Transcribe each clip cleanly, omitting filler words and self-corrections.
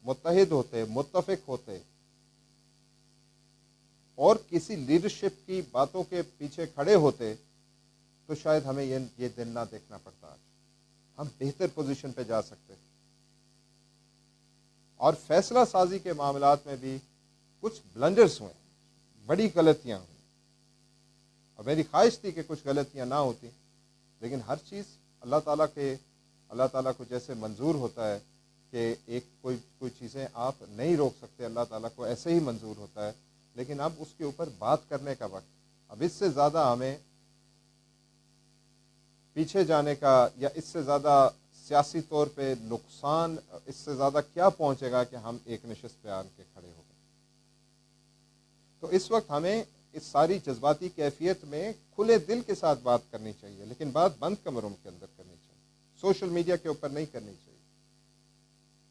متحد ہوتے، متفق ہوتے اور کسی لیڈرشپ کی باتوں کے پیچھے کھڑے ہوتے تو شاید ہمیں یہ دن نہ دیکھنا پڑتا، آج ہم بہتر پوزیشن پہ جا سکتے تھے۔ اور فیصلہ سازی کے معاملات میں بھی کچھ بلنڈرز ہوئے، بڑی غلطیاں ہوئیں، اور میری خواہش تھی کہ کچھ غلطیاں نہ ہوتی، لیکن ہر چیز اللہ تعالیٰ کو جیسے منظور ہوتا ہے کہ کوئی چیزیں آپ نہیں روک سکتے، اللہ تعالیٰ کو ایسے ہی منظور ہوتا ہے، لیکن اب اس کے اوپر بات کرنے کا وقت، اب اس سے زیادہ ہمیں پیچھے جانے کا یا اس سے زیادہ سیاسی طور پہ نقصان اس سے زیادہ کیا پہنچے گا کہ ہم ایک نشست پہ آن کے کھڑے ہو گئے۔ تو اس وقت ہمیں اس ساری جذباتی کیفیت میں کھلے دل کے ساتھ بات کرنی چاہیے، لیکن بات بند کمروں کے اندر کرنی چاہیے، سوشل میڈیا کے اوپر نہیں کرنی چاہیے۔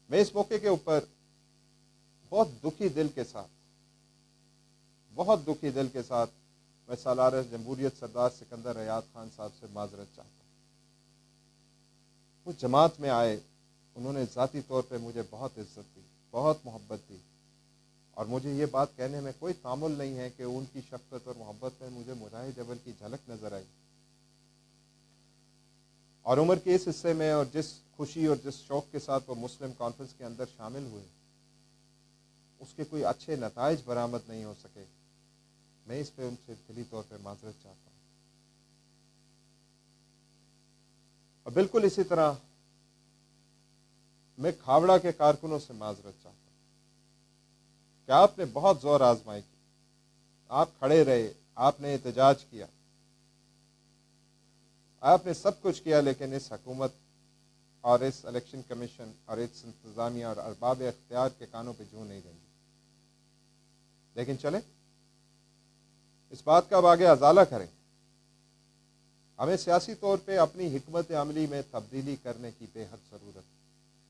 میں اس موقع کے اوپر بہت دکھی دل کے ساتھ میں سالار جمہوریت سردار سکندر حیات خان صاحب سے معذرت چاہتا ہوں۔ وہ جماعت میں آئے، انہوں نے ذاتی طور پہ مجھے بہت عزت دی، بہت محبت دی، اور مجھے یہ بات کہنے میں کوئی تعمل نہیں ہے کہ ان کی شفقت اور محبت میں مجھے مجاہد جبل کی جھلک نظر آئی، اور عمر کے اس حصے میں اور جس خوشی اور جس شوق کے ساتھ وہ مسلم کانفرنس کے اندر شامل ہوئے، اس کے کوئی اچھے نتائج برآمد نہیں ہو سکے۔ میں اس پہ ان سے دلی طور پہ معذرت چاہتا ہوں۔ اور بالکل اسی طرح میں کھاوڑا کے کارکنوں سے معذرت چاہتا ہوں کہ آپ نے بہت زور آزمائی کی، آپ کھڑے رہے، آپ نے احتجاج کیا، آپ نے سب کچھ کیا، لیکن اس حکومت اور اس الیکشن کمیشن اور اس انتظامیہ اور ارباب اختیار کے کانوں پہ جوں نہیں دیں گے۔ لیکن چلیں، اس بات کا اب آگے ازالہ کریں۔ ہمیں سیاسی طور پہ اپنی حکمت عملی میں تبدیلی کرنے کی بے حد ضرورت ہے،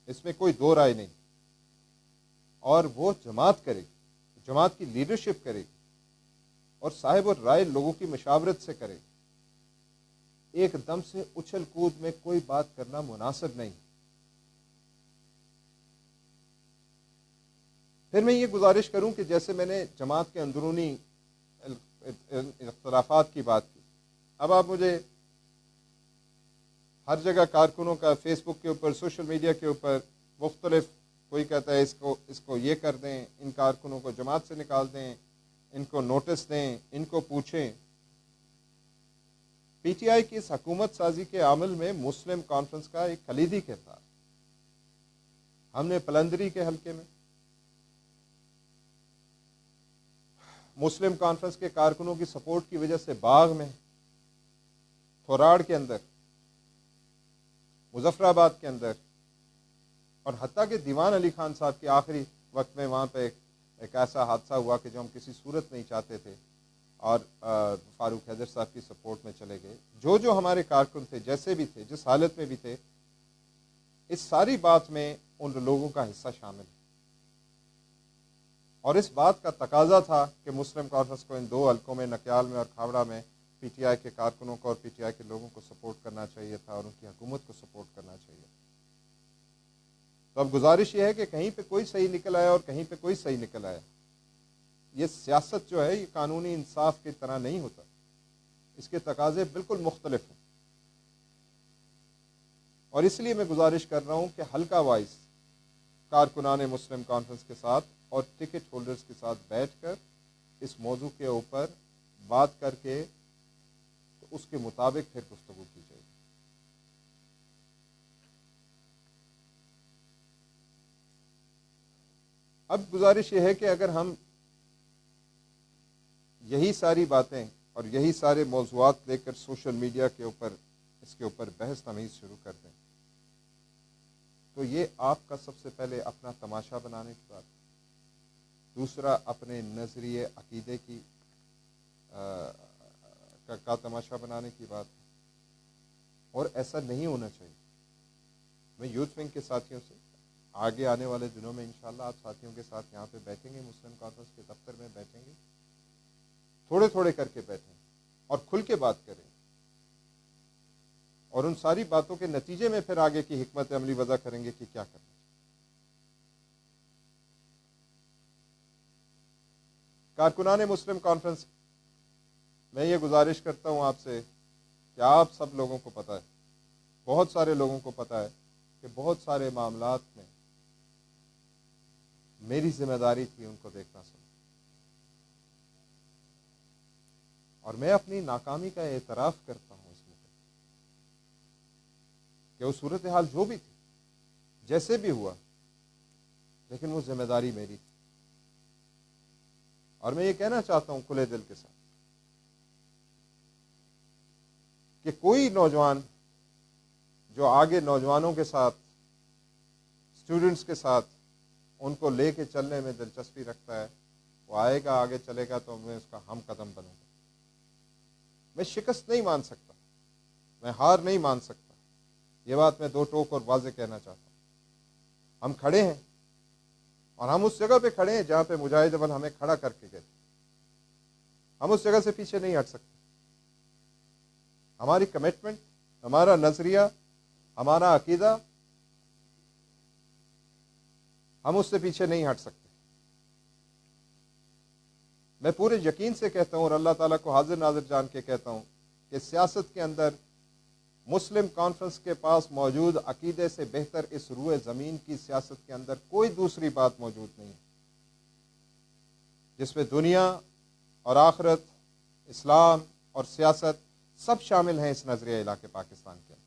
اس میں کوئی دو رائے نہیں، اور وہ جماعت کرے گی، جماعت کی لیڈرشپ کرے گی، اور صاحب الرائے لوگوں کی مشاورت سے کرے گی۔ ایک دم سے اچھل کود میں کوئی بات کرنا مناسب نہیں۔ پھر میں یہ گزارش کروں کہ جیسے میں نے جماعت کے اندرونی اختلافات کی بات کی، اب آپ مجھے ہر جگہ کارکنوں کا فیس بک کے اوپر، سوشل میڈیا کے اوپر مختلف، کوئی کہتا ہے اس کو یہ کر دیں، ان کارکنوں کو جماعت سے نکال دیں، ان کو نوٹس دیں، ان کو پوچھیں۔ پی ٹی آئی کی اس حکومت سازی کے عمل میں مسلم کانفرنس کا ایک کلیدی کردار۔ ہم نے پلندری کے حلقے میں مسلم کانفرنس کے کارکنوں کی سپورٹ کی وجہ سے باغ میں، تھوراڑ کے اندر، مظفر آباد کے اندر، اور حتیٰ کہ دیوان علی خان صاحب کے آخری وقت میں وہاں پہ ایک ایسا حادثہ ہوا کہ جو ہم کسی صورت نہیں چاہتے تھے، اور فاروق حیدر صاحب کی سپورٹ میں چلے گئے۔ جو ہمارے کارکن تھے، جیسے بھی تھے، جس حالت میں بھی تھے، اس ساری بات میں ان لوگوں کا حصہ شامل ہے، اور اس بات کا تقاضا تھا کہ مسلم کانفرنس کو ان دو حلقوں میں، نکیال میں اور کھاوڑا میں، پی ٹی آئی کے کارکنوں کو اور پی ٹی آئی کے لوگوں کو سپورٹ کرنا چاہیے تھا، اور ان کی حکومت کو سپورٹ کرنا چاہیے۔ تو اب گزارش یہ ہے کہ کہیں پہ کوئی صحیح نکل آیا اور کہیں پہ کوئی صحیح نکل آیا۔ یہ سیاست جو ہے، یہ قانونی انصاف کی طرح نہیں ہوتا، اس کے تقاضے بالکل مختلف ہیں، اور اس لیے میں گزارش کر رہا ہوں کہ حلقہ وائز کارکنان مسلم کانفرنس کے ساتھ اور ٹکٹ ہولڈرز کے ساتھ بیٹھ کر اس موضوع کے اوپر بات کر کے تو اس کے مطابق پھر گفتگو کی جائے گی۔ اب گزارش یہ ہے کہ اگر ہم یہی ساری باتیں اور یہی سارے موضوعات لے کر سوشل میڈیا کے اوپر اس کے اوپر بحث تمیز شروع کر دیں، تو یہ آپ کا سب سے پہلے اپنا تماشا بنانے کی بات ہے، دوسرا اپنے نظریے عقیدے کی کا تماشا بنانے کی بات ہے، اور ایسا نہیں ہونا چاہیے۔ میں یوتھ ونگ کے ساتھیوں سے آگے آنے والے دنوں میں انشاءاللہ آپ ساتھیوں کے ساتھ یہاں پہ بیٹھیں گے، مسلم کانفرنس کے دفتر میں بیٹھیں گے، تھوڑے تھوڑے کر کے بیٹھیں اور کھل کے بات کریں، اور ان ساری باتوں کے نتیجے میں پھر آگے کی حکمت عملی وضع کریں گے کہ کیا کرنا ہے۔ کارکنان مسلم کانفرنس میں یہ گزارش کرتا ہوں آپ سے کہ آپ سب لوگوں کو پتہ ہے، بہت سارے لوگوں کو پتہ ہے کہ بہت سارے معاملات میں میری ذمہ داری تھی ان کو دیکھنا سننا، اور میں اپنی ناکامی کا اعتراف کرتا ہوں اس موقع کہ وہ صورتحال جو بھی تھی، جیسے بھی ہوا، لیکن وہ ذمہ داری میری تھی۔ اور میں یہ کہنا چاہتا ہوں کھلے دل کے ساتھ کہ کوئی نوجوان جو آگے نوجوانوں کے ساتھ، اسٹوڈنٹس کے ساتھ ان کو لے کے چلنے میں دلچسپی رکھتا ہے، وہ آئے گا، آگے چلے گا، تو میں اس کا ہم قدم بنوں گا۔ میں شکست نہیں مان سکتا، میں ہار نہیں مان سکتا، یہ بات میں دو ٹوک اور واضح کہنا چاہتا ہوں۔ ہم کھڑے ہیں، اور ہم اس جگہ پہ کھڑے ہیں جہاں پہ مجاہد اول ہمیں کھڑا کر کے گئے، ہم اس جگہ سے پیچھے نہیں ہٹ سکتے۔ ہماری کمٹمنٹ، ہمارا نظریہ، ہمارا عقیدہ، ہم اس سے پیچھے نہیں ہٹ سکتے۔ میں پورے یقین سے کہتا ہوں اور اللہ تعالیٰ کو حاضر ناظر جان کے کہتا ہوں کہ سیاست کے اندر مسلم کانفرنس کے پاس موجود عقیدے سے بہتر اس روئے زمین کی سیاست کے اندر کوئی دوسری بات موجود نہیں، جس میں دنیا اور آخرت، اسلام اور سیاست سب شامل ہیں اس نظریہ علاقے پاکستان کے اندر۔